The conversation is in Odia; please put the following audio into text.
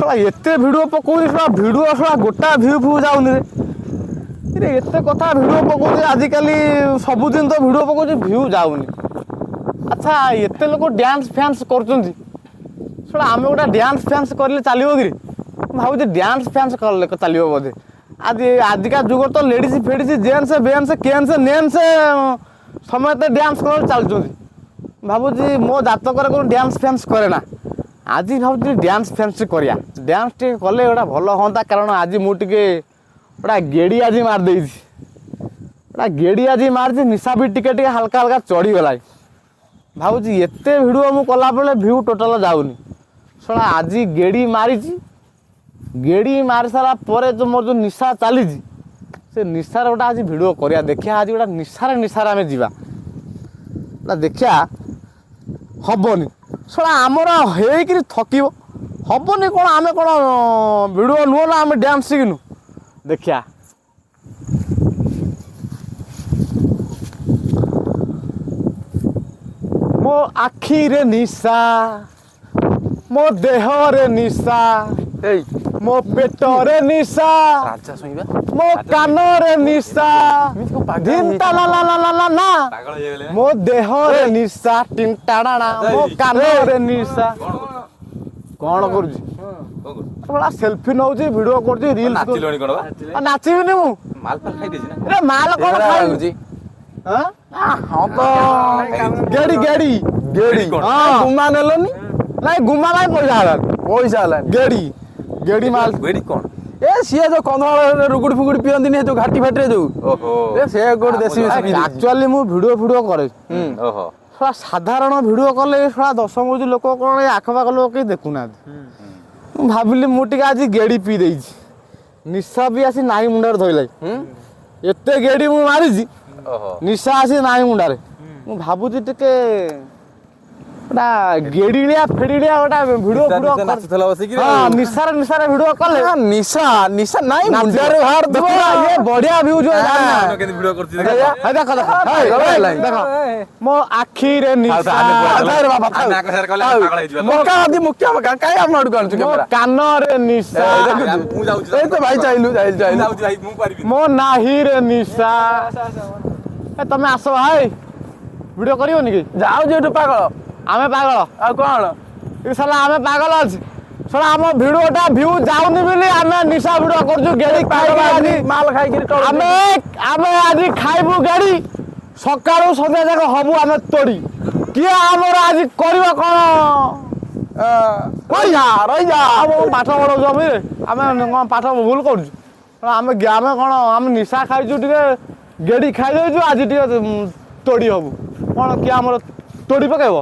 ଶଳା ଏତେ ଭିଡ଼ିଓ ପକଉଛି ଶଳା ଭିଡ଼ିଓ ଶଳା ଗୋଟା ଭ୍ୟୁ ଯାଉନି ରେ ଏତେ କଥା ଭିଡ଼ିଓ ପକଉଛି ଆଜିକାଲି ସବୁଦିନ ତ ଭିଡ଼ିଓ ପକଉଛି ଭ୍ୟୁ ଯାଉନି। ଆଚ୍ଛା ଏତେ ଲୋକ ଡ୍ୟାନ୍ସ ଫ୍ୟାନ୍ସ କରୁଛନ୍ତି ଶଳା ଆମେ ଗୋଟେ ଡ୍ୟାନ୍ସ ଫ୍ୟାନ୍ସ କରିଲେ ଚାଲିବ କି? ମୁଁ ଭାବୁଛି ଡ୍ୟାନ୍ସ ଫ୍ୟାନ୍ସ କଲେ ଚାଲିବ ବୋଧେ। ଆଜିକା ଯୁଗରେ ତ ଲେଡ଼ିଜ୍ ଫେଡ଼ିଜ୍ ଜେନ୍ସ ବେନ୍ସ କେନ୍ସ ନେନ୍ସ ସମସ୍ତେ ଡ୍ୟାନ୍ସ କରି ଚାଲୁଛନ୍ତି। ଭାବୁଛି ମୋ ଜାତକରେ কোনো ଡ୍ୟାନ୍ସ ଫ୍ୟାନ୍ସ କରେ ନା। ଆଜି ଭାବୁଛି ଡ୍ୟାନ୍ସ ଫ୍ୟାନ୍ସ କରିବା। ଡ୍ୟାନ୍ସ ଟିକେ କଲେ ଗୋଟେ ଭଲ ହୁଅନ୍ତା କାରଣ ଆଜି ମୁଁ ଟିକେ ଗୋଟେ ଗେଡ଼ି ଆଜି ମାରିଦେଇଛି। ଗୋଟେ ଗେଡ଼ି ଆଜି ମାରିଛି ନିଶା ବି ଟିକେ ଟିକେ ହାଲକା ହାଲକା ଚଢ଼ିଗଲାଣି। ଭାବୁଛି ଏତେ ଭିଡ଼ିଓ ମୁଁ କଲାବେଳେ ଭ୍ୟୁ ଟୋଟାଲ ଯାଉନି। ଶଳା ଆଜି ଗେଡ଼ି ମାରିଛି। ଗେଡ଼ି ମାରି ସାରିଲା ପରେ ମୋର ଯେଉଁ ନିଶା ଚାଲିଛି ସେ ନିଶାରେ ଗୋଟେ ଆଜି ଭିଡ଼ିଓ କରିବା। ଦେଖିବା ଆଜି ଗୋଟେ ନିଶାରେ ଆମେ ଯିବା। ଦେଖିବା ହବନି ଶଳା ଆମର ହେଇକିରି ଥକିବ ହବନି କ'ଣ ଆମେ କ'ଣ ଭିଡ଼ିଓ ନୁହଁ ନା ଆମେ ଡ୍ୟାନ୍ସ ଶିଖିନୁ। ଦେଖିବା ମୋ ଆଖିରେ ନିଶା ମୋ ଦେହରେ ନିଶା ମୋ ପେଟରେ ନିଶା ମୋ କାନରେ ନିଶା ନା ମୋ ଦେହରେ ନିଶା ଟିଣ୍ଟାଣା ମୋ କାନରେ ନିଶା। କ'ଣ କରୁଛି ସେଲ୍ଫି ନଉଛି ଭିଡ଼ିଓ କରୁଛି ରିଲ୍ସ ନାଚିବିନି ମୁଁ ମାଲ କ'ଣ ଖାଉଛି ଗେଡ଼ି ଗେଡ଼ି ଗେଡ଼ି ଗୁମା ନେଲନି ନାଇଁ ଗୁମା ନାଇଁ ପଇସା ହେଲାନି ଗେଡ଼ି ଗେଡ଼ି ମାଲ ଗେଡ଼ି କ'ଣ ଏ ସିଏ ଯୋଉ କନ୍ଧମାଳ ରୁଗୁଡ଼ି ଫୁଗୁଡ଼ି ପିଅନ୍ତିନି ଯୋଉ ଘାଟି ଫାଟିରେ ଯୋଉ ସେ ଗୋଟେ ଦେଶୀ ଆକ୍ଚୁଆଲି ମୁଁ ଭିଡ଼ିଓ କରେ। ଓହୋ ସାଧାରଣ ଭିଡ଼ିଓ କଲେ ଶଳା 10 ମୌଜି ଲୋକ କ'ଣ ଏ ଆଖପାଖ ଲୋକ କେହି ଦେଖୁନାହାନ୍ତି। ମୁଁ ଭାବିଲି ମୁଁ ଟିକେ ଆଜି ଗେଡ଼ି ପିଇ ଦେଇଛି ନିଶା ବି ଆସି ନାଇଁ ମୁଣ୍ଡରେ ଧଇଲାଣି। ଏତେ ଗେଡ଼ି ମୁଁ ମାରିଛି ନିଶା ଆସି ନାଇଁ ମୁଣ୍ଡରେ। ମୁଁ ଭାବୁଛି ଟିକେ ଗୋଟା ଗେଡ଼ିଳିଆ ଫେଡ଼ିଳିଆ ଗୋଟା ଭିଡ଼ିଓ ନିଶାରେ ଭିଡ଼ିଓ କଲେ ନିଶା ନାଇଁ ମୁଣ୍ଡରେ ବାହାରୁଥିବ ଇଏ ବଢ଼ିଆ ଭ୍ୟୁ ଦେଖ ମୋ ଆଖିରେ କାନରେ ନିଶା ମୋ ନାହିରେ ନିଶା। ତମେ ଆସ ଭାଇ ଭିଡ଼ିଓ କରିବନି କି? ଯାଉଛି ଏଠୁ ପାଗଳ ଆମେ ପାଗଳ ଆଉ କ'ଣ ସାଲା ଆମେ ପାଗଳ ଅଛି ଶଳା ଆମ ଭିଡ଼ିଓଟା ଭ୍ୟୁ ଯାଉନି ବୋଲି ଆମେ ନିଶା ଭିଡ଼ିଓ କରୁଛୁ। ଗେଡ଼ି ମାଲ ଖାଇକିରି ଆମେ ଆଜି ଖାଇବୁ ଗେଡ଼ି ସକାଳୁ ସନ୍ଧ୍ୟା ଯାକ ହବୁ ଆମେ ତୋଡ଼ି କିଏ ଆମର ଆଜି କରିବ କ'ଣ ରହିଯା ଆମ ପାଠ ପଢ଼ାଉଛୁ ଜମିରେ ଆମେ କ'ଣ ପାଠ ଭୁଲ କରୁଛୁ? ଆମେ କ'ଣ ଆମେ ନିଶା ଖାଇଛୁ ଟିକେ ଗେଡ଼ି ଖାଇଦେଇଛୁ ଆଜି ଟିକେ ତୋଡ଼ି ହବୁ କ'ଣ କିଏ ଆମର ତୋଡ଼ି ପକାଇବ?